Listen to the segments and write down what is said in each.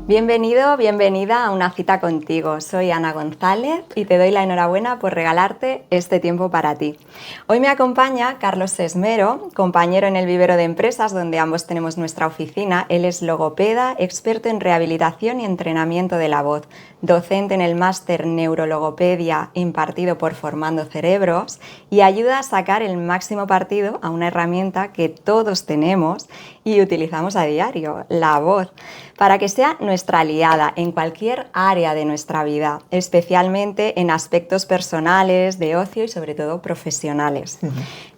Bienvenido, bienvenida a una cita contigo. Soy Ana González y te doy la enhorabuena por regalarte este tiempo para ti. Hoy me acompaña Carlos Sesmero, compañero en el Vivero de Empresas, donde ambos tenemos nuestra oficina. Él es logopeda, experto en rehabilitación y entrenamiento de la voz, docente en el máster Neurologopedia impartido por Formando Cerebros y ayuda a sacar el máximo partido a una herramienta que todos tenemos y utilizamos a diario, la voz, para que sea nuestra aliada en cualquier área de nuestra vida, especialmente en aspectos personales, de ocio y sobre todo profesionales.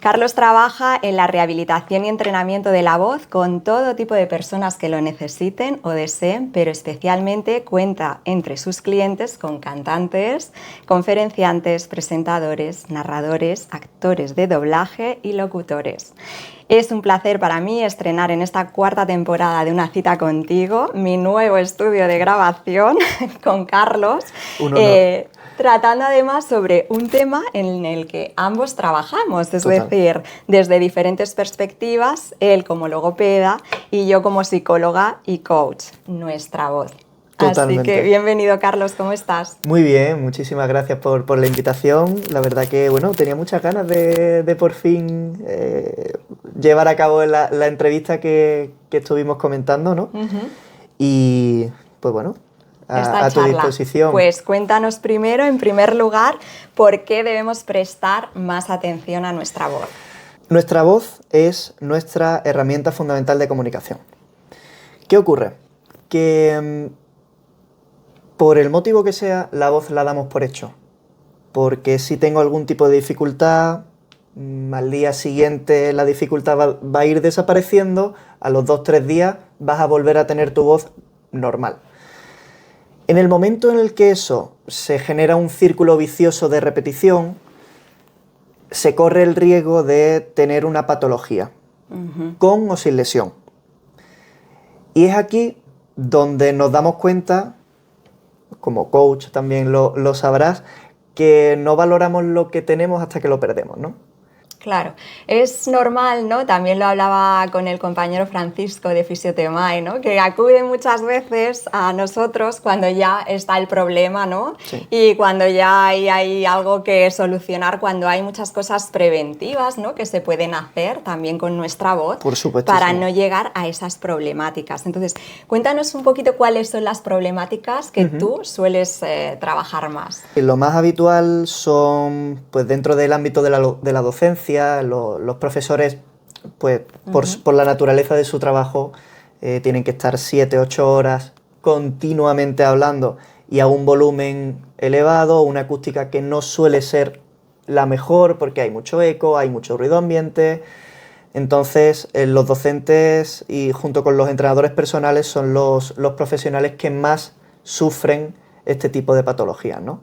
Carlos trabaja en la rehabilitación y entrenamiento de la voz con todo tipo de personas que lo necesiten o deseen, pero especialmente cuenta entre sus clientes con cantantes, conferenciantes, presentadores, narradores, actores de doblaje y locutores. Es un placer para mí estrenar en esta cuarta temporada de Una cita contigo mi nuevo estudio de grabación con Carlos, tratando además sobre un tema en el que ambos trabajamos, es decir, desde diferentes perspectivas, él como logopeda y yo como psicóloga y coach, nuestra voz. Totalmente. Así que bienvenido, Carlos, ¿cómo estás? Muy bien, muchísimas gracias por la invitación. La verdad que, bueno, tenía muchas ganas de por fin llevar a cabo la entrevista que estuvimos comentando, ¿no? Y, pues bueno, a tu disposición. Pues cuéntanos primero, en primer lugar, ¿por qué debemos prestar más atención a nuestra voz? Nuestra voz es nuestra herramienta fundamental de comunicación. ¿Qué ocurre? Que por el motivo que sea, la voz la damos por hecho. Porque si tengo algún tipo de dificultad, al día siguiente la dificultad va a ir desapareciendo, a los 2-3 días vas a volver a tener tu voz normal. En el momento en el que eso se genera un círculo vicioso de repetición, se corre el riesgo de tener una patología, con o sin lesión. Y es aquí donde nos damos cuenta, como coach también lo sabrás, que no valoramos lo que tenemos hasta que lo perdemos, ¿no? Claro, es normal, ¿no? También lo hablaba con el compañero Francisco de Fisiotemae, ¿no? Que acude muchas veces a nosotros cuando ya está el problema, ¿no? Sí. Y cuando ya hay algo que solucionar, cuando hay muchas cosas preventivas, ¿no? Que se pueden hacer también con nuestra voz. Por supuesto. Para no llegar a esas problemáticas. Entonces, cuéntanos un poquito cuáles son las problemáticas que tú sueles trabajar más. Lo más habitual son, pues dentro del ámbito de la docencia, los profesores, pues por la naturaleza de su trabajo, tienen que estar 7-8 horas continuamente hablando y a un volumen elevado, una acústica que no suele ser la mejor porque hay mucho eco, hay mucho ruido ambiente. Entonces, los docentes y junto con los entrenadores personales son los profesionales que más sufren este tipo de patologías, ¿no?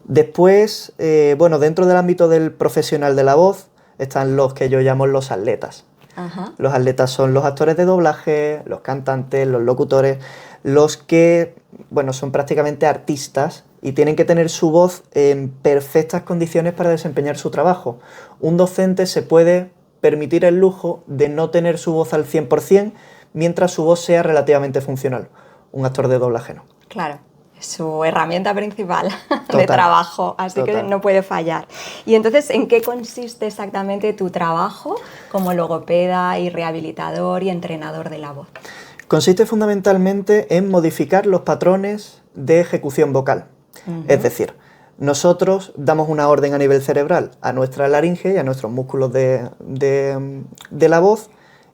Después, bueno, dentro del ámbito del profesional de la voz están los que yo llamo los atletas. Los atletas son los actores de doblaje, los cantantes, los locutores, los que, bueno, son prácticamente artistas y tienen que tener su voz en perfectas condiciones para desempeñar su trabajo. Un docente se puede permitir el lujo de no tener su voz al 100% mientras su voz sea relativamente funcional. Un actor de doblaje no. Claro. Su herramienta principal de trabajo, así que no puede fallar. Y entonces, ¿en qué consiste exactamente tu trabajo como logopeda y rehabilitador y entrenador de la voz? Consiste fundamentalmente en modificar los patrones de ejecución vocal. Es decir, nosotros damos una orden a nivel cerebral a nuestra laringe y a nuestros músculos de la voz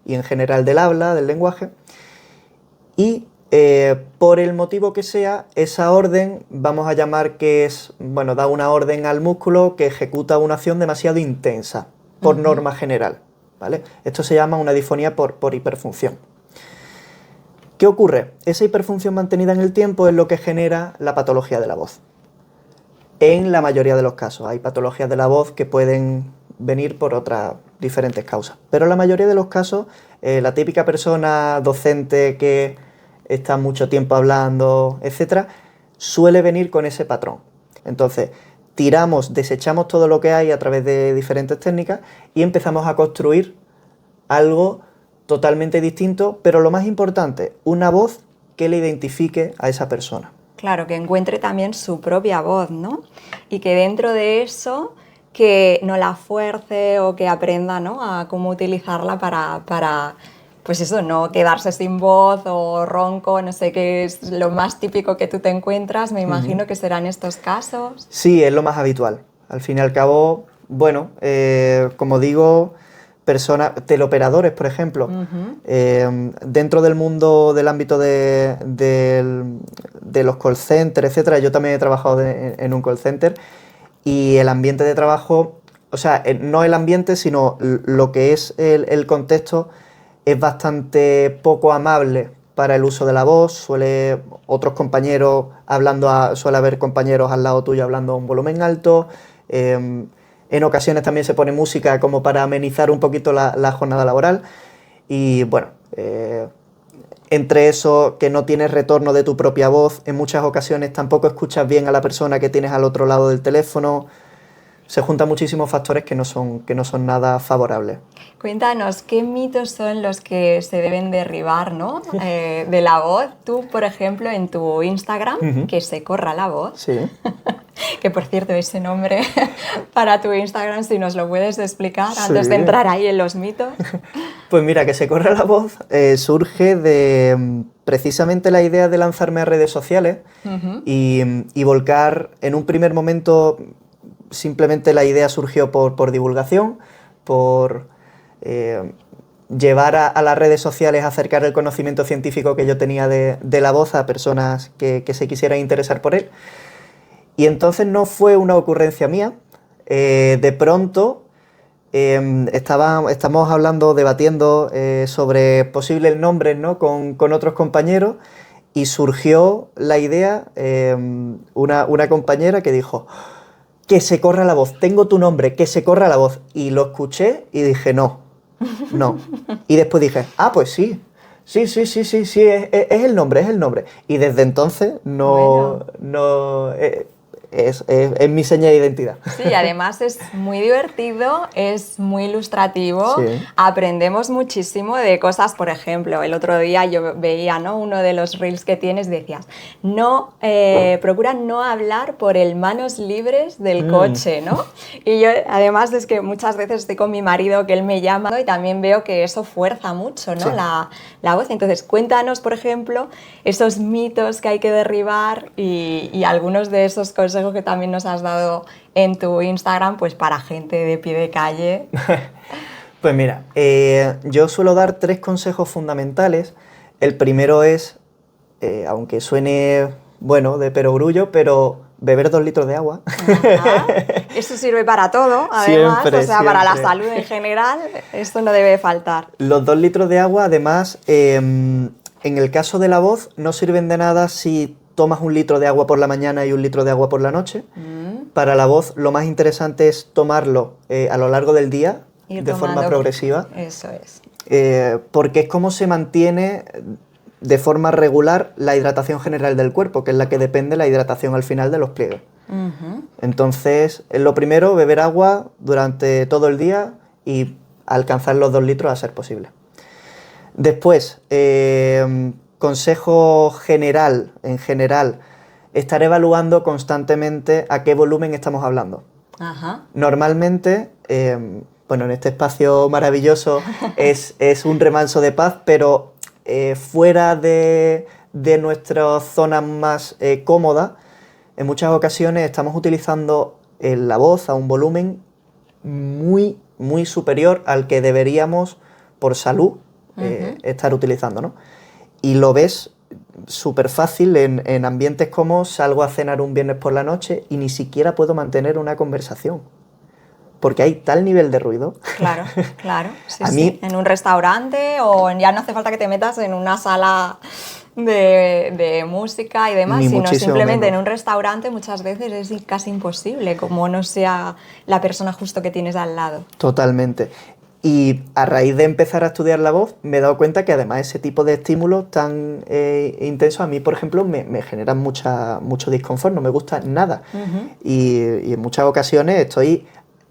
y en general del habla, del lenguaje, y por el motivo que sea, esa orden vamos a llamar que es, bueno, da una orden al músculo que ejecuta una acción demasiado intensa, por norma general, ¿vale? Esto se llama una disfonía por hiperfunción. ¿Qué ocurre? Esa hiperfunción mantenida en el tiempo es lo que genera la patología de la voz. En la mayoría de los casos, hay patologías de la voz que pueden venir por otras diferentes causas, pero en la mayoría de los casos, la típica persona docente que está mucho tiempo hablando, etcétera, suele venir con ese patrón. Entonces, desechamos todo lo que hay a través de diferentes técnicas y empezamos a construir algo totalmente distinto, pero lo más importante, una voz que le identifique a esa persona. Claro, que encuentre también su propia voz, ¿no? Y que dentro de eso, que no la fuerce o que aprenda, ¿no?, a cómo utilizarla para, pues eso, no quedarse sin voz o ronco, no sé qué es lo más típico que tú te encuentras, me imagino que serán estos casos. Sí, es lo más habitual. Al fin y al cabo, bueno, como digo, teleoperadores, por ejemplo, dentro del mundo del ámbito de los call centers, etcétera, yo también he trabajado en un call center y el ambiente de trabajo, o sea, no el ambiente, sino lo que es el contexto es bastante poco amable para el uso de la voz. Suele haber compañeros al lado tuyo hablando a un volumen alto. En ocasiones también se pone música como para amenizar un poquito la jornada laboral. Y bueno, entre eso, que no tienes retorno de tu propia voz, en muchas ocasiones tampoco escuchas bien a la persona que tienes al otro lado del teléfono. Se juntan muchísimos factores que no son nada favorables. Cuéntanos, ¿qué mitos son los que se deben derribar, ¿no?, de la voz? Tú, por ejemplo, en tu Instagram, que se corra la voz. Sí. Que, por cierto, ese nombre para tu Instagram, si nos lo puedes explicar antes Sí. de entrar ahí en los mitos. Pues mira, que se corra la voz surge de precisamente la idea de lanzarme a redes sociales y volcar en un primer momento. Simplemente la idea surgió por divulgación, por llevar a las redes sociales, acercar el conocimiento científico que yo tenía de la voz a personas que se quisieran interesar por él. Y entonces no fue una ocurrencia mía. De pronto estamos debatiendo sobre posibles nombres, ¿no?, con otros compañeros, y surgió la idea, una compañera que dijo: que se corra la voz, tengo tu nombre, que se corra la voz. Y lo escuché y dije, no. Y después dije, pues sí, es el nombre. Y desde entonces es mi seña de identidad. Sí, además es muy divertido, es muy ilustrativo, Sí. Aprendemos muchísimo de cosas. Por ejemplo, el otro día yo veía, ¿no?, uno de los reels que tienes, decías, procura no hablar por el manos libres del coche, ¿no? Y yo, además, es que muchas veces estoy con mi marido, que él me llama, y también veo que eso fuerza mucho, ¿no?, Sí. la voz. Entonces, cuéntanos, por ejemplo, esos mitos que hay que derribar y algunos de esos consejos que también nos has dado en tu Instagram, pues para gente de pie de calle. Pues mira, yo suelo dar 3 consejos fundamentales. El primero es, aunque suene, bueno, de perogrullo, pero beber 2 litros de agua. Ajá. Eso sirve para todo, además, Siempre, o sea, para la siempre. salud en general, esto no debe faltar. Los 2 litros de agua, además, en el caso de la voz, no sirven de nada si tomas 1 litro de agua por la mañana y 1 litro de agua por la noche. Para la voz, lo más interesante es tomarlo a lo largo del día, Ir de forma tomando- progresiva, Eso es. porque es como se mantiene de forma regular la hidratación general del cuerpo, que es la que depende la hidratación al final de los pliegues. Entonces, lo primero, beber agua durante todo el día y alcanzar los 2 litros a ser posible. Después, consejo general, en general, estar evaluando constantemente a qué volumen estamos hablando. Ajá. Normalmente, bueno, en este espacio maravilloso es un remanso de paz, pero fuera de nuestra zona más cómoda, en muchas ocasiones estamos utilizando la voz a un volumen muy, muy superior al que deberíamos, por salud, estar utilizando, ¿no? Y lo ves súper fácil en ambientes como salgo a cenar un viernes por la noche y ni siquiera puedo mantener una conversación, porque hay tal nivel de ruido. Claro, claro. Sí, A sí. mí- En un restaurante, o ya no hace falta que te metas en una sala de música y demás, Ni sino muchísimo simplemente menos. en un restaurante muchas veces es casi imposible, como no sea la persona justo que tienes al lado. Totalmente. Y a raíz de empezar a estudiar la voz, me he dado cuenta que además ese tipo de estímulos tan intensos a mí, por ejemplo, me generan mucho disconfort, no me gusta nada. Y en muchas ocasiones estoy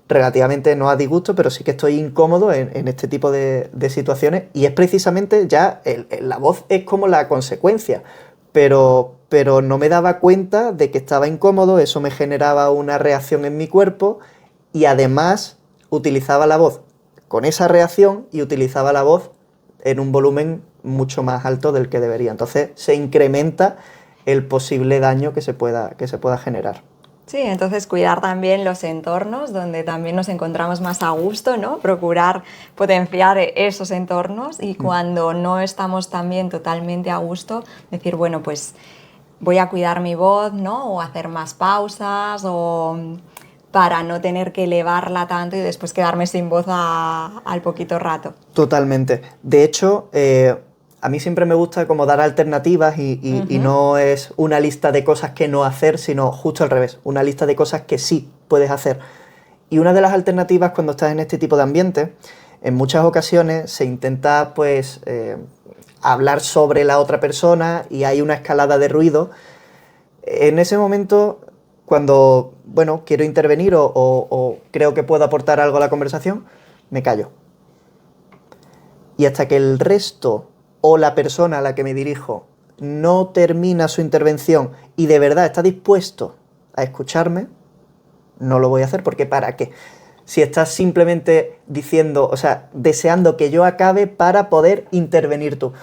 relativamente, no a disgusto, pero sí que estoy incómodo en este tipo de situaciones, y es precisamente ya, la voz es como la consecuencia, pero no me daba cuenta de que estaba incómodo, eso me generaba una reacción en mi cuerpo, y además utilizaba la voz con esa reacción y utilizaba la voz en un volumen mucho más alto del que debería. Entonces se incrementa el posible daño que se pueda generar. Sí, entonces cuidar también los entornos donde también nos encontramos más a gusto, ¿no? Procurar potenciar esos entornos, y cuando no estamos también totalmente a gusto, decir, bueno, pues voy a cuidar mi voz, ¿no? O hacer más pausas, o para no tener que elevarla tanto y después quedarme sin voz al poquito rato. Totalmente. De hecho, a mí siempre me gusta como dar alternativas y no es una lista de cosas que no hacer, sino justo al revés, una lista de cosas que sí puedes hacer. Y una de las alternativas cuando estás en este tipo de ambiente, en muchas ocasiones se intenta pues hablar sobre la otra persona y hay una escalada de ruido. En ese momento, cuando bueno, quiero intervenir o creo que puedo aportar algo a la conversación, me callo. Y hasta que el resto o la persona a la que me dirijo no termina su intervención y de verdad está dispuesto a escucharme, no lo voy a hacer, porque ¿para qué? Si estás simplemente diciendo, o sea, deseando que yo acabe para poder intervenir tú.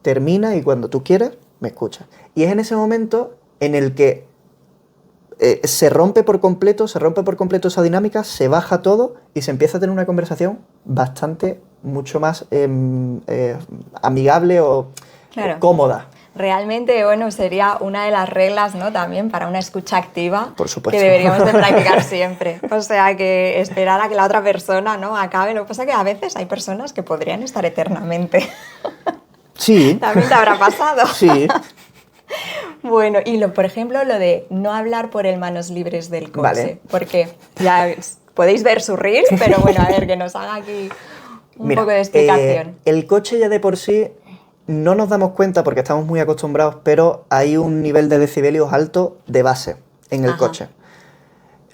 Termina y cuando tú quieras, me escuchas. Y es en ese momento en el que se rompe por completo esa dinámica, se baja todo y se empieza a tener una conversación bastante, mucho más amigable o Claro. cómoda. Realmente, bueno, sería una de las reglas, ¿no? También para una escucha activa, Por supuesto, que deberíamos de practicar siempre. O sea, que esperar a que la otra persona, ¿no? acabe. Lo que pasa es que a veces hay personas que podrían estar eternamente. Sí. ¿También te habrá pasado? Sí. Bueno, y por ejemplo, lo de no hablar por el manos libres del coche. Vale. Porque ya podéis ver su reel, pero bueno, a ver, que nos haga aquí un poco de explicación. El coche ya de por sí no nos damos cuenta porque estamos muy acostumbrados, pero hay un nivel de decibelios alto de base en el coche.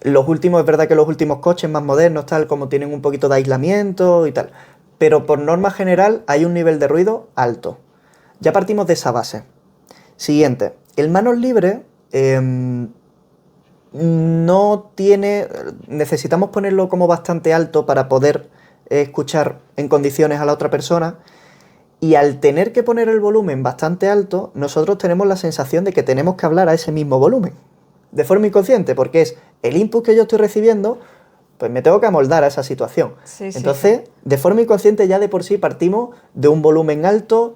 Los últimos, es verdad que los últimos coches más modernos, tal, como tienen un poquito de aislamiento y tal, pero por norma general hay un nivel de ruido alto. Ya partimos de esa base. Siguiente, el manos libres no tiene... Necesitamos ponerlo como bastante alto para poder escuchar en condiciones a la otra persona, y al tener que poner el volumen bastante alto, nosotros tenemos la sensación de que tenemos que hablar a ese mismo volumen, de forma inconsciente, porque es el input que yo estoy recibiendo, pues me tengo que amoldar a esa situación. Sí, Entonces, sí. de forma inconsciente ya de por sí partimos de un volumen alto,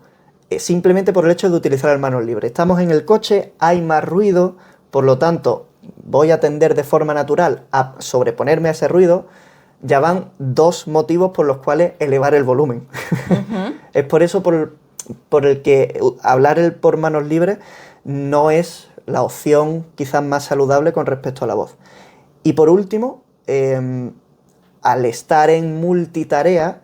simplemente por el hecho de utilizar el manos libres. Estamos en el coche, hay más ruido, por lo tanto, voy a tender de forma natural a sobreponerme a ese ruido. Ya van dos motivos por los cuales elevar el volumen. Es por eso por el que hablar por manos libres no es la opción quizás más saludable con respecto a la voz. Y por último, al estar en multitarea,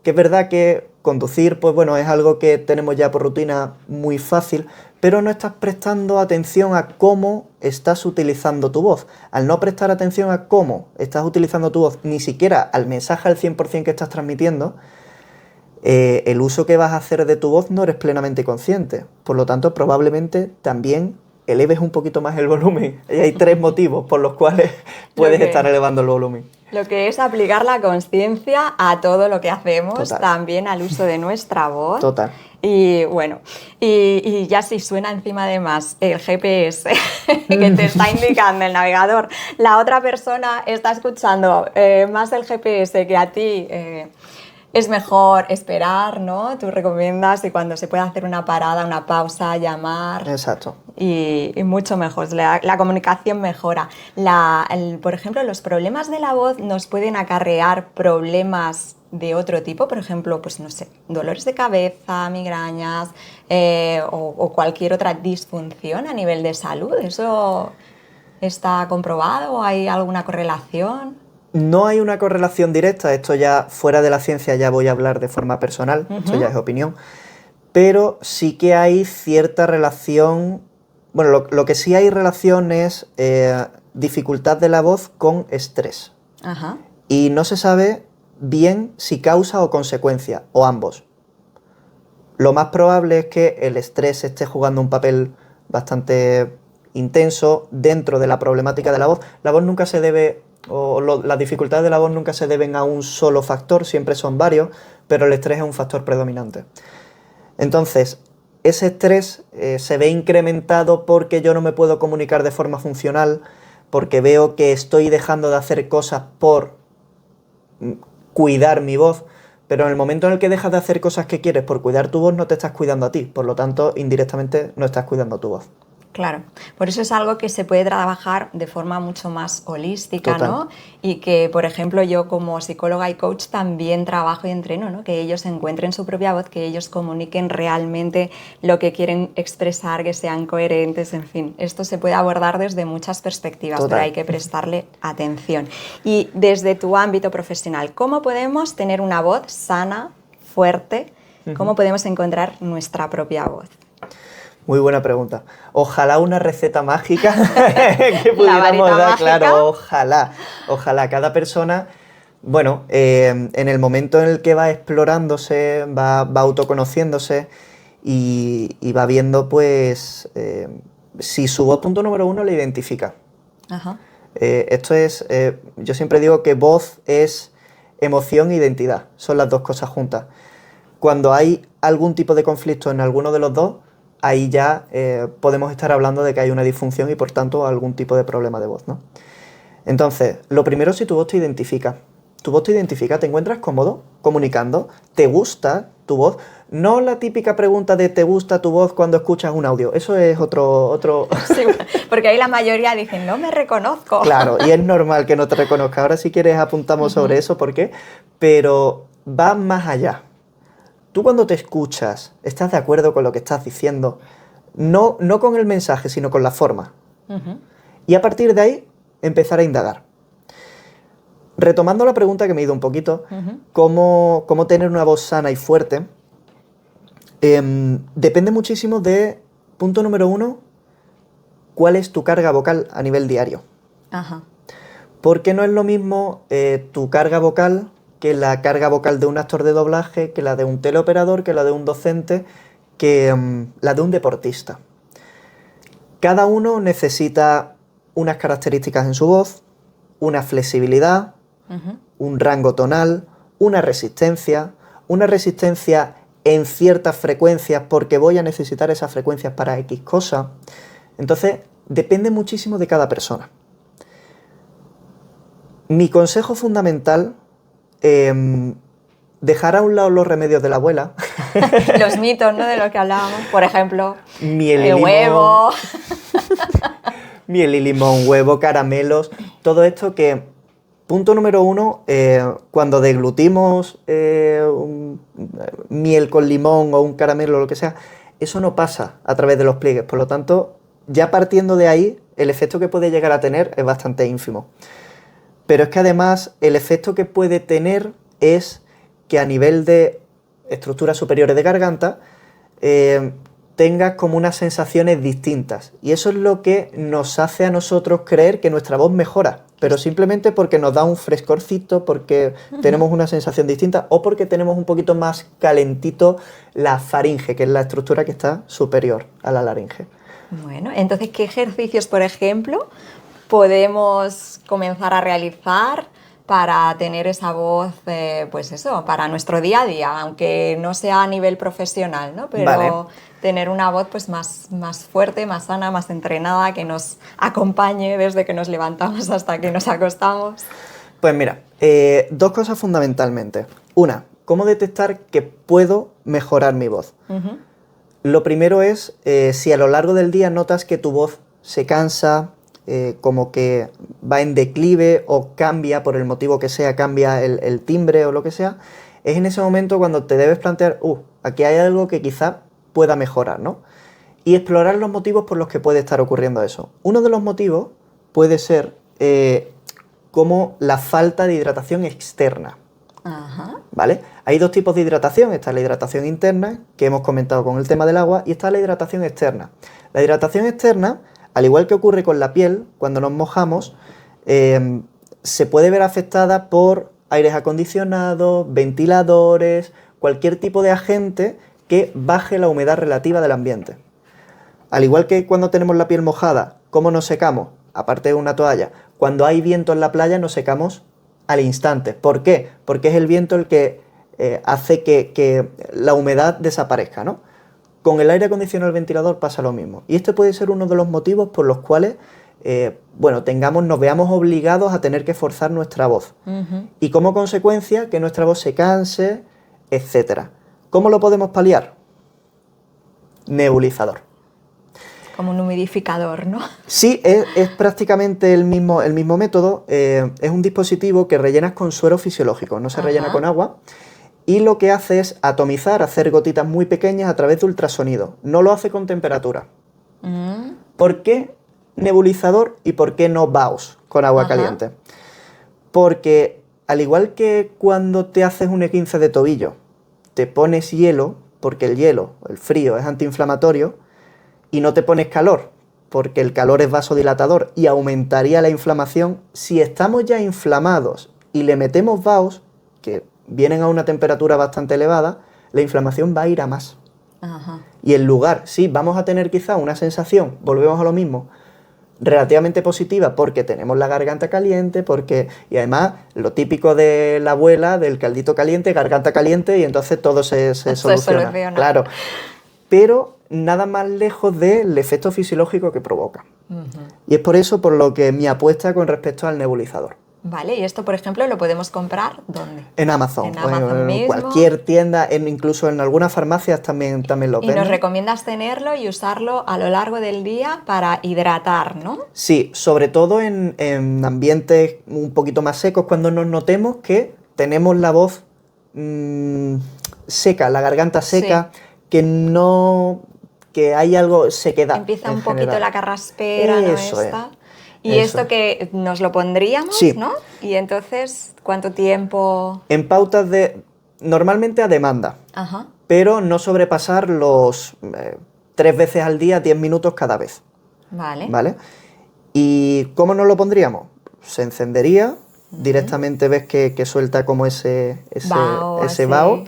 que es verdad que conducir, pues bueno, es algo que tenemos ya por rutina muy fácil, pero no estás prestando atención a cómo estás utilizando tu voz. Al no prestar atención a cómo estás utilizando tu voz, ni siquiera al mensaje al 100% que estás transmitiendo, el uso que vas a hacer de tu voz no eres plenamente consciente. Por lo tanto, probablemente también eleves un poquito más el volumen. Y hay tres motivos por los cuales puedes estar elevando el volumen. Lo que es aplicar la consciencia a todo lo que hacemos, Total. también al uso de nuestra voz. Total. Y bueno, y ya si suena encima además el GPS que te está indicando el navegador, la otra persona está escuchando más el GPS que a ti, es mejor esperar, ¿no? Tú recomiendas, y cuando se puede hacer una parada, una pausa, llamar. Exacto. Y mucho mejor, la comunicación mejora. Por ejemplo, los problemas de la voz nos pueden acarrear problemas de otro tipo, por ejemplo, pues no sé, dolores de cabeza, migrañas o cualquier otra disfunción a nivel de salud. ¿Eso está comprobado? ¿Hay alguna correlación? No hay una correlación directa, esto ya fuera de la ciencia ya voy a hablar de forma personal, esto ya es opinión, pero sí que hay cierta relación, bueno, lo que sí hay relación es dificultad de la voz con estrés. Ajá. y no se sabe bien si causa o consecuencia, o ambos. Lo más probable es que el estrés esté jugando un papel bastante intenso dentro de la problemática de la voz. La voz nunca se debe, las dificultades de la voz nunca se deben a un solo factor, siempre son varios, pero el estrés es un factor predominante. Entonces, ese estrés se ve incrementado porque yo no me puedo comunicar de forma funcional, porque veo que estoy dejando de hacer cosas por cuidar mi voz, pero en el momento en el que dejas de hacer cosas que quieres por cuidar tu voz, no te estás cuidando a ti, por lo tanto, indirectamente no estás cuidando tu voz. Claro, por eso es algo que se puede trabajar de forma mucho más holística, Total. ¿no? Y que, por ejemplo, yo como psicóloga y coach también trabajo y entreno, ¿no? Que ellos encuentren su propia voz, que ellos comuniquen realmente lo que quieren expresar, que sean coherentes, en fin. Esto se puede abordar desde muchas perspectivas, Total. pero hay que prestarle atención. Y desde tu ámbito profesional, ¿cómo podemos tener una voz sana, fuerte? ¿Cómo podemos encontrar nuestra propia voz? Muy buena pregunta. Ojalá una receta mágica que La pudiéramos varita dar, mágica. claro, ojalá. Cada persona, bueno, en el momento en el que va explorándose, va autoconociéndose y va viendo, pues, si su voz, punto número uno, le identifica. Ajá. Esto es, yo siempre digo que voz es emoción e identidad, son las dos cosas juntas. Cuando hay algún tipo de conflicto en alguno de los dos, ahí ya podemos estar hablando de que hay una disfunción y por tanto algún tipo de problema de voz, ¿no? Entonces, lo primero, si tu voz te identifica. Tu voz te identifica, te encuentras cómodo comunicando, te gusta tu voz. No la típica pregunta de ¿te gusta tu voz cuando escuchas un audio? Eso es otro... Sí, porque ahí la mayoría dicen, no me reconozco. Claro, y es normal que no te reconozca. Ahora si quieres apuntamos sobre eso, ¿por qué? Pero va más allá. Tú cuando te escuchas, estás de acuerdo con lo que estás diciendo, no con el mensaje, sino con la forma. Y a partir de ahí, empezar a indagar. Retomando la pregunta que me he ido un poquito, ¿cómo tener una voz sana y fuerte? Depende muchísimo de, punto número uno, cuál es tu carga vocal a nivel diario. Ajá. Porque no es lo mismo tu carga vocal que la carga vocal de un actor de doblaje, que la de un teleoperador, que la de un docente, que la de un deportista. Cada uno necesita unas características en su voz, una flexibilidad, un rango tonal, una resistencia en ciertas frecuencias porque voy a necesitar esas frecuencias para X cosa. Entonces, depende muchísimo de cada persona. Mi consejo fundamental, dejar a un lado los remedios de la abuela. Los mitos, ¿no? De lo que hablábamos. Por ejemplo, Miel y el limón. huevo. Miel y limón, huevo, caramelos, todo esto que, punto número uno, cuando deglutimos miel con limón o un caramelo o lo que sea, eso no pasa a través de los pliegues, por lo tanto, ya partiendo de ahí, el efecto que puede llegar a tener es bastante ínfimo. Pero es que además el efecto que puede tener es que a nivel de estructuras superiores de garganta tengas como unas sensaciones distintas. Y eso es lo que nos hace a nosotros creer que nuestra voz mejora, pero simplemente porque nos da un frescorcito, porque tenemos una sensación distinta o porque tenemos un poquito más calentito la faringe, que es la estructura que está superior a la laringe. Bueno, entonces, ¿qué ejercicios, por ejemplo, podemos comenzar a realizar para tener esa voz, pues eso, para nuestro día a día, aunque no sea a nivel profesional, ¿no? Pero vale, tener una voz pues más fuerte, más sana, más entrenada, que nos acompañe desde que nos levantamos hasta que nos acostamos? Pues mira, dos cosas fundamentalmente. Una, ¿cómo detectar que puedo mejorar mi voz? Lo primero es, si a lo largo del día notas que tu voz se cansa, como que va en declive o cambia, por el motivo que sea, cambia el timbre o lo que sea, es en ese momento cuando te debes plantear, aquí hay algo que quizá pueda mejorar, ¿no? Y explorar los motivos por los que puede estar ocurriendo eso. Uno de los motivos puede ser como la falta de hidratación externa. Ajá. ¿Vale? Hay dos tipos de hidratación. Está la hidratación interna, que hemos comentado con el tema del agua, y está la hidratación externa. La hidratación externa, al igual que ocurre con la piel, cuando nos mojamos, se puede ver afectada por aires acondicionados, ventiladores, cualquier tipo de agente que baje la humedad relativa del ambiente. Al igual que cuando tenemos la piel mojada, ¿cómo nos secamos? Aparte de una toalla. Cuando hay viento en la playa nos secamos al instante. ¿Por qué? Porque es el viento el que hace que la humedad desaparezca, ¿no? Con el aire acondicionado y el ventilador pasa lo mismo. Y este puede ser uno de los motivos por los cuales nos veamos obligados a tener que forzar nuestra voz. Y como consecuencia que nuestra voz se canse, etc. ¿Cómo lo podemos paliar? Nebulizador. Como un humidificador, ¿no? Sí, es prácticamente el mismo método. Es un dispositivo que rellenas con suero fisiológico, no se rellena con agua. Y lo que hace es atomizar, hacer gotitas muy pequeñas a través de ultrasonido. No lo hace con temperatura. ¿Por qué nebulizador y por qué no baos con agua caliente? Porque al igual que cuando te haces un esguince de tobillo, te pones hielo, porque el hielo, el frío, es antiinflamatorio, y no te pones calor, porque el calor es vasodilatador y aumentaría la inflamación. Si estamos ya inflamados y le metemos baos, que vienen a una temperatura bastante elevada, la inflamación va a ir a más. Y en lugar, sí, vamos a tener quizá una sensación, volvemos a lo mismo, relativamente positiva, porque tenemos la garganta caliente, y además lo típico de la abuela, del caldito caliente, garganta caliente, y entonces todo se soluciona. Claro. Pero nada más lejos del efecto fisiológico que provoca. Y es por eso por lo que mi apuesta con respecto al nebulizador. Vale, y esto, por ejemplo, ¿lo podemos comprar dónde? En Amazon. En Amazon mismo. Cualquier tienda, incluso en algunas farmacias también lo venden. Y nos recomiendas tenerlo y usarlo a lo largo del día para hidratar, ¿no? Sí, sobre todo en ambientes un poquito más secos, cuando nos notemos que tenemos la voz seca, la garganta seca, que hay algo, sequedad. Empieza un poquito la carraspera, eso ¿no? Esta. Y esto que nos lo pondríamos, sí. ¿no? Y entonces, ¿cuánto tiempo? En pautas normalmente a demanda, pero no sobrepasar los 3 veces al día, 10 minutos cada vez. Vale. ¿Y cómo nos lo pondríamos? Se encendería, directamente ves que suelta como ese vaho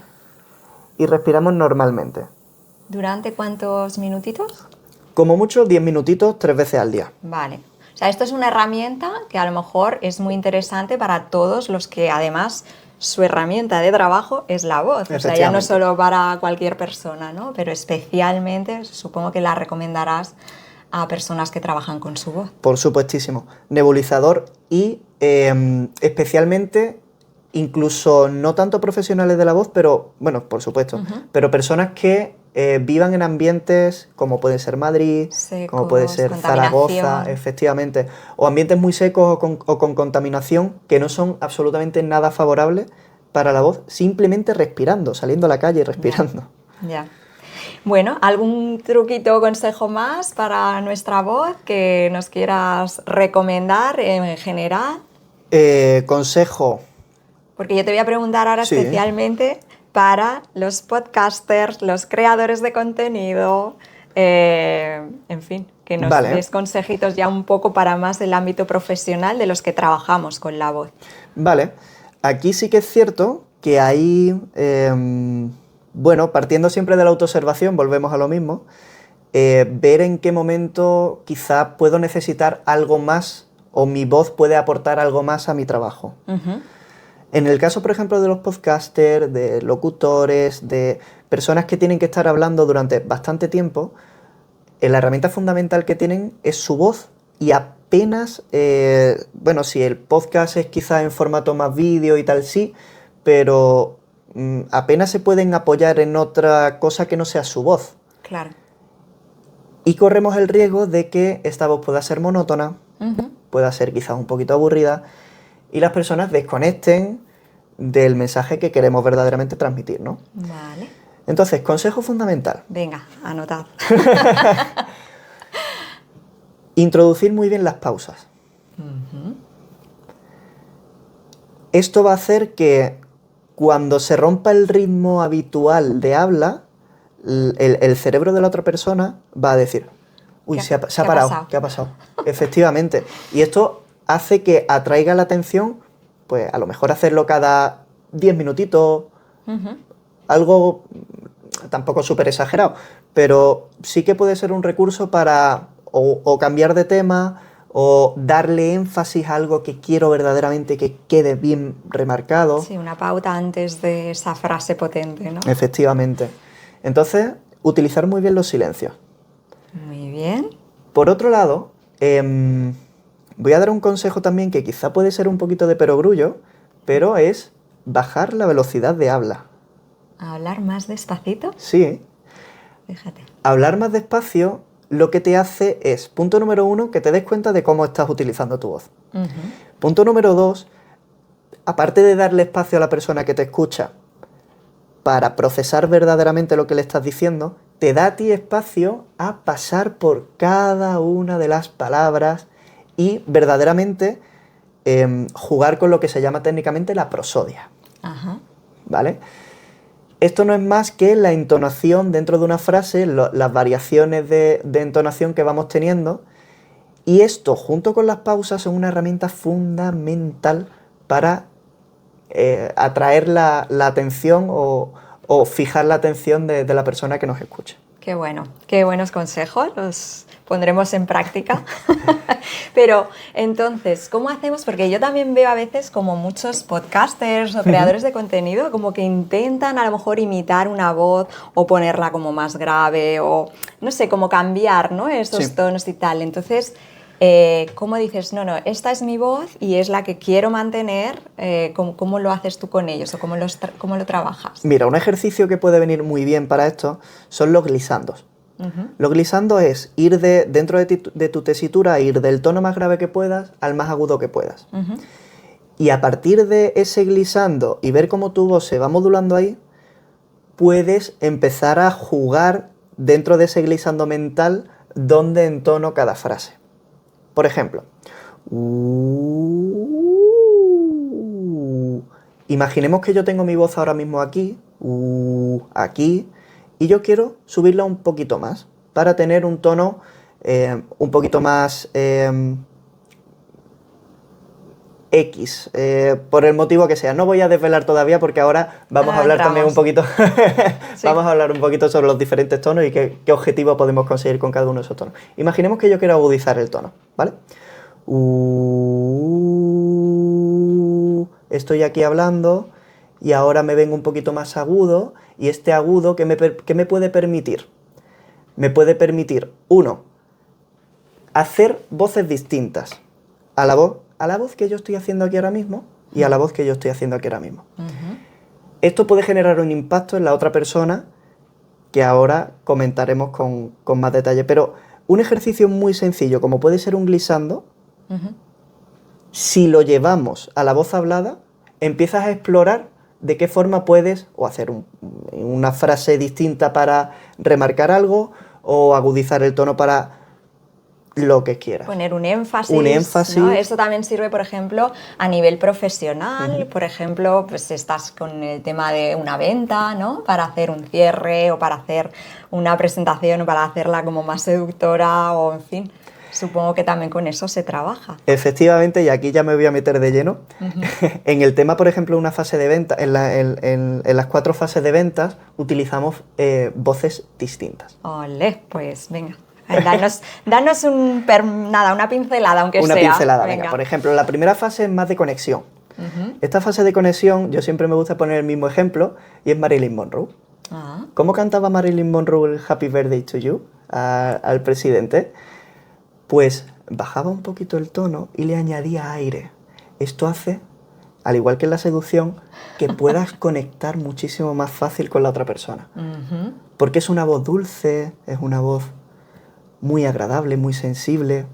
y respiramos normalmente. ¿Durante cuántos minutitos? Como mucho 10 minutitos, 3 veces al día. Vale. O sea, esto es una herramienta que a lo mejor es muy interesante para todos los que además su herramienta de trabajo es la voz. O sea, ya no solo para cualquier persona, ¿no? Pero especialmente supongo que la recomendarás a personas que trabajan con su voz. Por supuestísimo. Nebulizador y especialmente, incluso no tanto profesionales de la voz, pero bueno, por supuesto, pero personas que vivan en ambientes como puede ser Madrid, secos, como puede ser Zaragoza, efectivamente, o ambientes muy secos o con contaminación que no son absolutamente nada favorables para la voz, simplemente respirando, saliendo a la calle y respirando. Ya. Bueno, ¿algún truquito o consejo más para nuestra voz que nos quieras recomendar en general? Consejo. Porque yo te voy a preguntar ahora especialmente para los podcasters, los creadores de contenido, en fin, que nos des consejitos ya un poco para más el ámbito profesional de los que trabajamos con la voz. Vale, aquí sí que es cierto que hay, partiendo siempre de la autoobservación, volvemos a lo mismo, ver en qué momento quizá puedo necesitar algo más o mi voz puede aportar algo más a mi trabajo. En el caso, por ejemplo, de los podcasters, de locutores, de personas que tienen que estar hablando durante bastante tiempo, la herramienta fundamental que tienen es su voz y apenas, si el podcast es quizá en formato más vídeo y tal, sí, pero apenas se pueden apoyar en otra cosa que no sea su voz. Claro. Y corremos el riesgo de que esta voz pueda ser monótona, pueda ser quizás un poquito aburrida, y las personas desconecten del mensaje que queremos verdaderamente transmitir, ¿no? Vale. Entonces, consejo fundamental. Venga, anotad. Introducir muy bien las pausas. Esto va a hacer que cuando se rompa el ritmo habitual de habla, el cerebro de la otra persona va a decir, uy, se ha parado, ¿qué ha pasado? Efectivamente. Y esto hace que atraiga la atención, pues a lo mejor hacerlo cada 10 minutitos, algo tampoco súper exagerado, pero sí que puede ser un recurso para o cambiar de tema o darle énfasis a algo que quiero verdaderamente que quede bien remarcado. Sí, una pauta antes de esa frase potente, ¿no? Efectivamente. Entonces, utilizar muy bien los silencios. Muy bien. Por otro lado, voy a dar un consejo también que quizá puede ser un poquito de perogrullo, pero es bajar la velocidad de habla. ¿Hablar más despacito? Sí. Fíjate. Hablar más despacio lo que te hace es, punto número 1, que te des cuenta de cómo estás utilizando tu voz. Punto número 2, aparte de darle espacio a la persona que te escucha para procesar verdaderamente lo que le estás diciendo, te da a ti espacio a pasar por cada una de las palabras y verdaderamente jugar con lo que se llama técnicamente la prosodia. Ajá. ¿Vale? Esto no es más que la entonación dentro de una frase, las variaciones de entonación que vamos teniendo, y esto, junto con las pausas, son una herramienta fundamental para atraer la atención o fijar la atención de la persona que nos escucha. Qué bueno, qué buenos consejos, los pondremos en práctica. Pero entonces, ¿cómo hacemos? Porque yo también veo a veces como muchos podcasters o creadores de contenido como que intentan a lo mejor imitar una voz o ponerla como más grave o no sé, como cambiar, ¿no? Esos tonos y tal. Entonces, ¿cómo dices, no, esta es mi voz y es la que quiero mantener? ¿Cómo lo haces tú con ellos o cómo lo trabajas? Mira, un ejercicio que puede venir muy bien para esto son los glisandos. Los glisandos es ir dentro de tu tesitura, ir del tono más grave que puedas al más agudo que puedas. Y a partir de ese glisando y ver cómo tu voz se va modulando ahí, puedes empezar a jugar dentro de ese glisando mental donde entono cada frase. Por ejemplo, imaginemos que yo tengo mi voz ahora mismo aquí, aquí, y yo quiero subirla un poquito más para tener un tono un poquito más X, por el motivo que sea. No voy a desvelar todavía porque ahora vamos a hablar también un poquito vamos a hablar un poquito sobre los diferentes tonos y qué objetivo podemos conseguir con cada uno de esos tonos. Imaginemos que yo quiero agudizar el tono, ¿vale? Estoy aquí hablando y ahora me vengo un poquito más agudo, y este agudo, ¿qué me puede permitir? Me puede permitir, 1, hacer voces distintas a la voz que yo estoy haciendo aquí ahora mismo y a la voz que yo estoy haciendo aquí ahora mismo. Esto puede generar un impacto en la otra persona que ahora comentaremos con más detalle, pero un ejercicio muy sencillo, como puede ser un glissando, si lo llevamos a la voz hablada, empiezas a explorar de qué forma puedes o hacer una frase distinta para remarcar algo o agudizar el tono para lo que quieras. Poner un énfasis, ¿no? Esto también sirve, por ejemplo, a nivel profesional. Por ejemplo, pues estás con el tema de una venta, ¿no? Para hacer un cierre o para hacer una presentación o para hacerla como más seductora o, en fin, supongo que también con eso se trabaja. Efectivamente, y aquí ya me voy a meter de lleno. En el tema, por ejemplo, una fase de venta, en las 4 fases de ventas utilizamos voces distintas. Ole, pues venga. Danos una pincelada, aunque sea. Una pincelada, venga. Por ejemplo, la primera fase es más de conexión. Esta fase de conexión, yo siempre me gusta poner el mismo ejemplo, y es Marilyn Monroe. ¿Cómo cantaba Marilyn Monroe el Happy Birthday to You al presidente? Pues bajaba un poquito el tono y le añadía aire. Esto hace, al igual que en la seducción, que puedas conectar muchísimo más fácil con la otra persona. Porque es una voz dulce, es una voz muy agradable, muy sensible,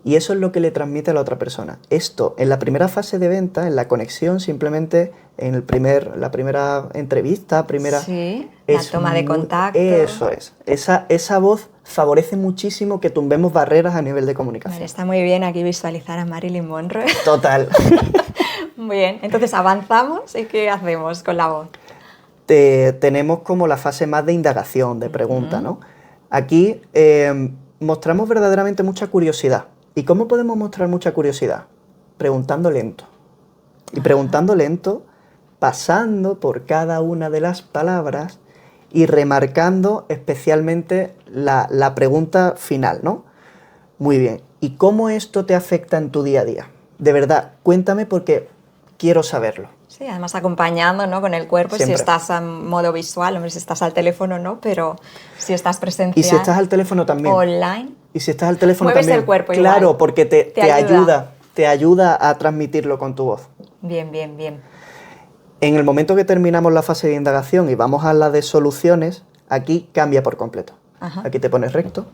y eso es lo que le transmite a la otra persona. Esto, en la primera fase de venta, en la conexión, simplemente en la primera entrevista, sí, la toma de contacto. Eso es. Esa voz favorece muchísimo que tumbemos barreras a nivel de comunicación. Vale, está muy bien aquí visualizar a Marilyn Monroe. Total. Muy bien, entonces avanzamos y ¿qué hacemos con la voz? Tenemos como la fase más de indagación, de pregunta, ¿no? Aquí mostramos verdaderamente mucha curiosidad ¿Y cómo podemos mostrar mucha curiosidad? Preguntando lento. Y preguntando lento, pasando por cada una de las palabras y remarcando especialmente la pregunta final, ¿no? Muy bien. ¿Y cómo esto te afecta en tu día a día? De verdad, cuéntame porque quiero saberlo. Sí, además acompañando, ¿no?, con el cuerpo. Siempre. Si estás en modo visual, hombre, si estás al teléfono, no, pero si estás presencial. Y si estás al teléfono también. Online. Y si estás al teléfono Mueves también. el cuerpo claro, igual. porque te ayuda a transmitirlo con tu voz. Bien, bien, bien. En el momento que terminamos la fase de indagación y vamos a la de soluciones, aquí cambia por completo. Ajá. Aquí te pones recto.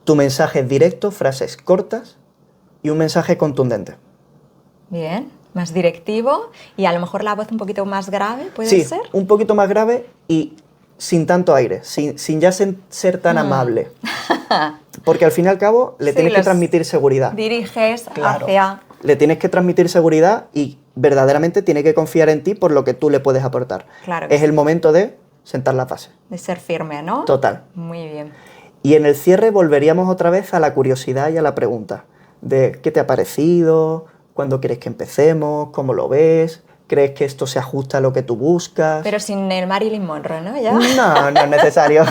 Tu mensaje es directo, frases cortas y un mensaje contundente. Bien, más directivo y a lo mejor la voz un poquito más grave, ¿puede Sí, ser? un poquito más grave y sin tanto aire, sin ya ser tan amable. Porque al fin y al cabo le Sí, tienes que transmitir seguridad. Diriges Claro. hacia... Le tienes que transmitir seguridad y verdaderamente tiene que confiar en ti por lo que tú le puedes aportar. Claro que Es sí. el momento de sentar la base. De ser firme, ¿no? Total. Muy bien. Y en el cierre volveríamos otra vez a la curiosidad y a la pregunta de ¿qué te ha parecido? ¿Cuándo quieres que empecemos? ¿Cómo lo ves? ¿Crees que esto se ajusta a lo que tú buscas? Pero sin el Marilyn Monroe, ¿no? ¿Ya? No, no es necesario.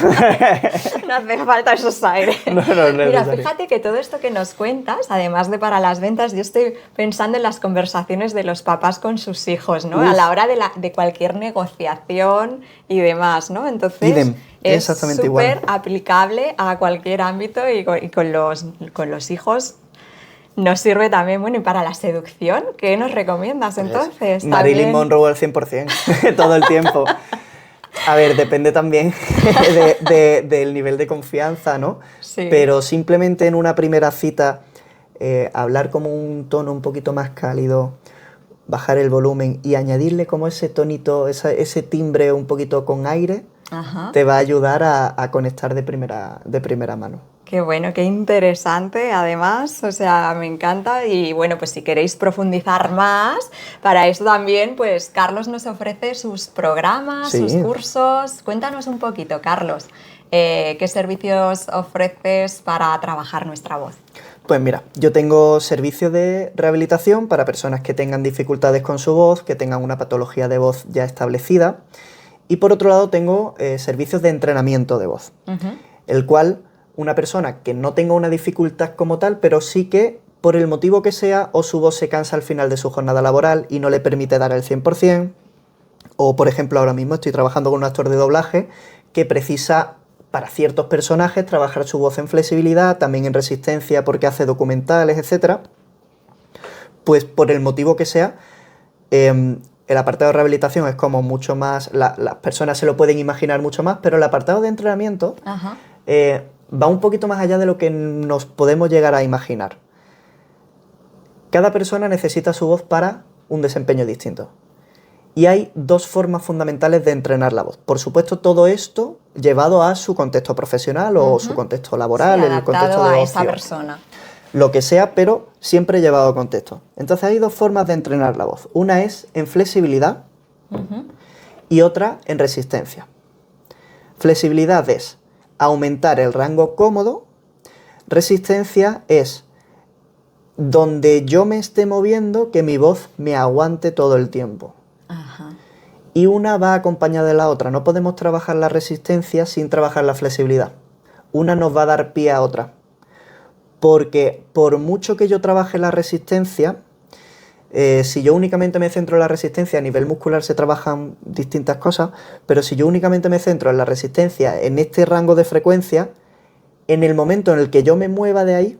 No hace falta esos aires. No es Mira, necesario. fíjate que todo esto que nos cuentas, además de para las ventas, yo estoy pensando en las conversaciones de los papás con sus hijos, ¿no? Uf. A la hora de cualquier negociación y demás, ¿no? Entonces, Idem, es exactamente súper igual. aplicable a cualquier ámbito y con los hijos. Nos sirve también, bueno, y para la seducción, ¿qué nos recomiendas entonces? Marilyn También- Monroe al 100%, todo el tiempo. A ver, depende también del nivel de confianza, ¿no? Sí. Pero simplemente en una primera cita, hablar como un tono un poquito más cálido, bajar el volumen y añadirle como ese tonito, ese timbre un poquito con aire, Ajá. te va a ayudar a conectar de primera mano. Qué bueno, qué interesante, además, o sea, me encanta y bueno, pues si queréis profundizar más, para eso también, pues Carlos nos ofrece sus programas, Sí. sus cursos. Cuéntanos un poquito, Carlos, ¿qué servicios ofreces para trabajar nuestra voz? Pues mira, yo tengo servicios de rehabilitación para personas que tengan dificultades con su voz, que tengan una patología de voz ya establecida. Y por otro lado tengo servicios de entrenamiento de voz, el cual una persona que no tenga una dificultad como tal, pero sí que por el motivo que sea, o su voz se cansa al final de su jornada laboral y no le permite dar el 100%, o por ejemplo ahora mismo estoy trabajando con un actor de doblaje que precisa para ciertos personajes trabajar su voz en flexibilidad, también en resistencia porque hace documentales, etc. Pues por el motivo que sea, el apartado de rehabilitación es como mucho más, las personas se lo pueden imaginar mucho más, pero el apartado de entrenamiento Ajá. Va un poquito más allá de lo que nos podemos llegar a imaginar. Cada persona necesita su voz para un desempeño distinto. Y hay dos formas fundamentales de entrenar la voz. Por supuesto, todo esto llevado a su contexto profesional o su contexto laboral, Sí, el contexto adaptado de a ocio. esa persona. Lo que sea, pero siempre llevado a contexto. Entonces hay dos formas de entrenar la voz. Una es en flexibilidad y otra en resistencia. Flexibilidad es aumentar el rango cómodo. Resistencia es donde yo me esté moviendo que mi voz me aguante todo el tiempo. Ajá. Y una va acompañada de la otra. No podemos trabajar la resistencia sin trabajar la flexibilidad. Una nos va a dar pie a otra. Porque por mucho que yo trabaje la resistencia, si yo únicamente me centro en la resistencia, a nivel muscular se trabajan distintas cosas, pero si yo únicamente me centro en la resistencia, en este rango de frecuencia, en el momento en el que yo me mueva de ahí,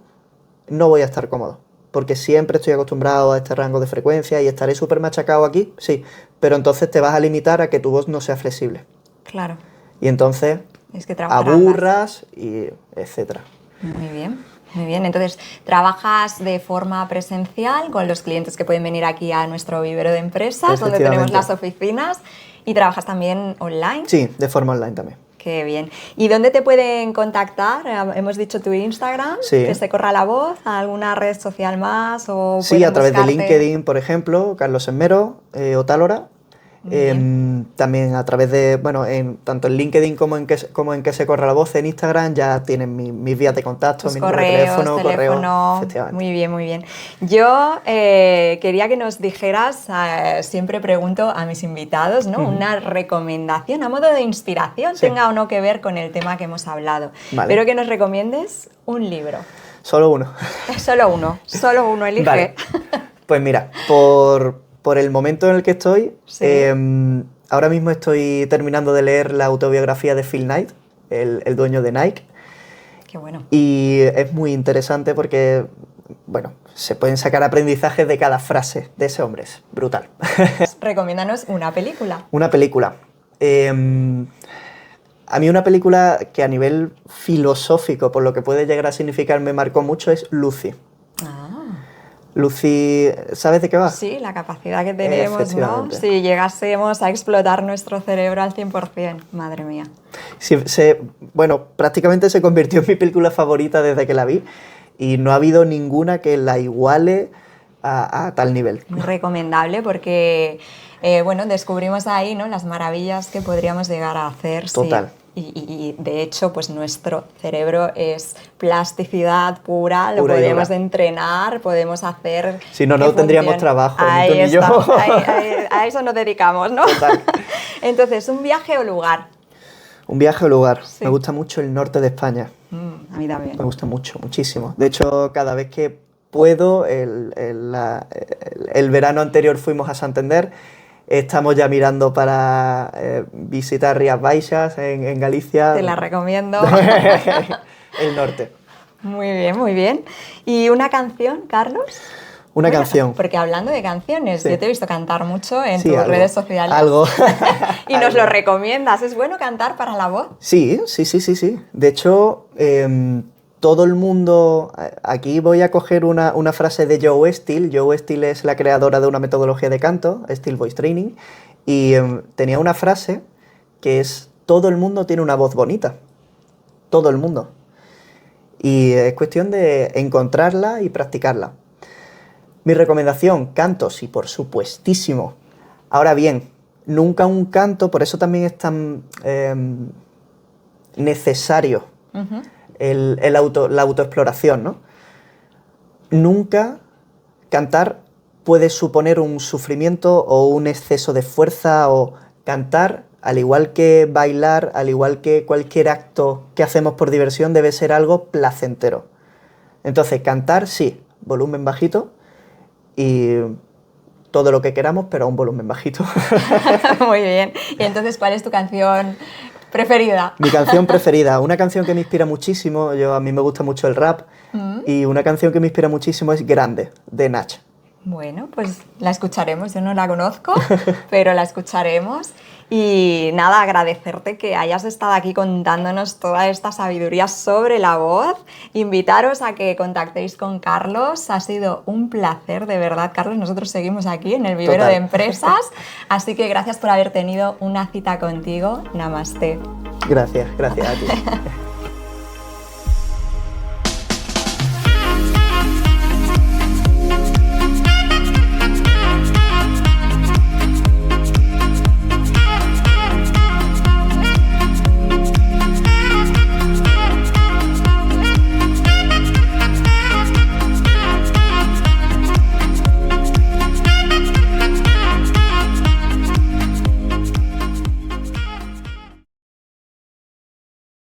no voy a estar cómodo. Porque siempre estoy acostumbrado a este rango de frecuencia y estaré súper machacado aquí, sí, pero entonces te vas a limitar a que tu voz no sea flexible. Claro. Y entonces Es que trabajar ambas. aburras y etcétera. Muy bien, muy bien. Entonces, ¿trabajas de forma presencial con los clientes que pueden venir aquí a nuestro vivero de empresas, donde tenemos Efectivamente. las oficinas? ¿Y trabajas también online? Sí, de forma online también. Qué bien. ¿Y dónde te pueden contactar? Hemos dicho tu Instagram, Sí. que se corra la voz, ¿alguna red social más? O Sí, pueden a través de buscarte? LinkedIn, por ejemplo, Carlos Esmero, Otálora. También a través de, bueno, tanto en LinkedIn como en que se corre la voz en Instagram ya tienen mis vías de contacto, tus mi número de teléfono, correo, efectivamente. Muy bien, muy bien. Yo quería que nos dijeras, siempre pregunto a mis invitados, ¿no? Una recomendación a modo de inspiración, tenga o no que ver con el tema que hemos hablado. Vale. Pero que nos recomiendes un libro. Solo uno. Solo uno, elige. Vale. Pues mira, por el momento en el que estoy, ahora mismo estoy terminando de leer la autobiografía de Phil Knight, el dueño de Nike. Qué bueno. Y es muy interesante porque, bueno, se pueden sacar aprendizajes de cada frase de ese hombre, es brutal. Recomiéndanos una película. Una película. A mí una película que a nivel filosófico, por lo que puede llegar a significar, me marcó mucho es Lucy. Lucy, ¿sabes de qué va? Sí, la capacidad que tenemos, ¿no? Si llegásemos a explotar nuestro cerebro al 100%, madre mía. Sí, bueno, prácticamente se convirtió en mi película favorita desde que la vi y no ha habido ninguna que la iguale a tal nivel. Muy recomendable porque, bueno, descubrimos ahí, ¿no?, las maravillas que podríamos llegar a hacer. Total. Sí. Y de hecho, pues nuestro cerebro es plasticidad pura, lo podemos entrenar, podemos hacer... Si no, no tendríamos trabajo, ahí ni tú ni yo. A eso nos dedicamos, ¿no? Total. Entonces, ¿un viaje o lugar? Un viaje o lugar. Sí. Me gusta mucho el norte de España. A mí también. Me gusta mucho, muchísimo. De hecho, cada vez que puedo, el verano anterior fuimos a Santander. Estamos ya mirando para visitar Rías Baixas en Galicia. Te la recomiendo. El norte. Muy bien, muy bien. ¿Y una canción, Carlos? Una canción. Porque hablando de canciones, yo te he visto cantar mucho en tus algo, redes sociales. Algo. Y nos lo recomiendas. ¿Es bueno cantar para la voz? Sí. De hecho, todo el mundo... Aquí voy a coger una frase de Joe Steele. Joe Steele es la creadora de una metodología de canto, Steele Voice Training, y tenía una frase que es: todo el mundo tiene una voz bonita. Todo el mundo. Y es cuestión de encontrarla y practicarla. Mi recomendación, cantos, y por supuestísimo. Ahora bien, nunca un canto, por eso también es tan necesario la autoexploración, ¿no? Nunca cantar puede suponer un sufrimiento o un exceso de fuerza, o cantar, al igual que bailar, al igual que cualquier acto que hacemos por diversión, debe ser algo placentero. Entonces, cantar, sí, volumen bajito y todo lo que queramos, pero a un volumen bajito. Muy bien. Y entonces, ¿cuál es tu canción preferida? Mi canción preferida, una canción que me inspira muchísimo, a mí me gusta mucho el rap, y una canción que me inspira muchísimo es Grande, de Nach. Bueno, pues la escucharemos, yo no la conozco, pero la escucharemos. Y nada, agradecerte que hayas estado aquí contándonos toda esta sabiduría sobre la voz. Invitaros a que contactéis con Carlos. Ha sido un placer, de verdad, Carlos. Nosotros seguimos aquí en el Vivero de Empresas. Así que gracias por haber tenido una cita contigo. Namaste. Gracias a ti.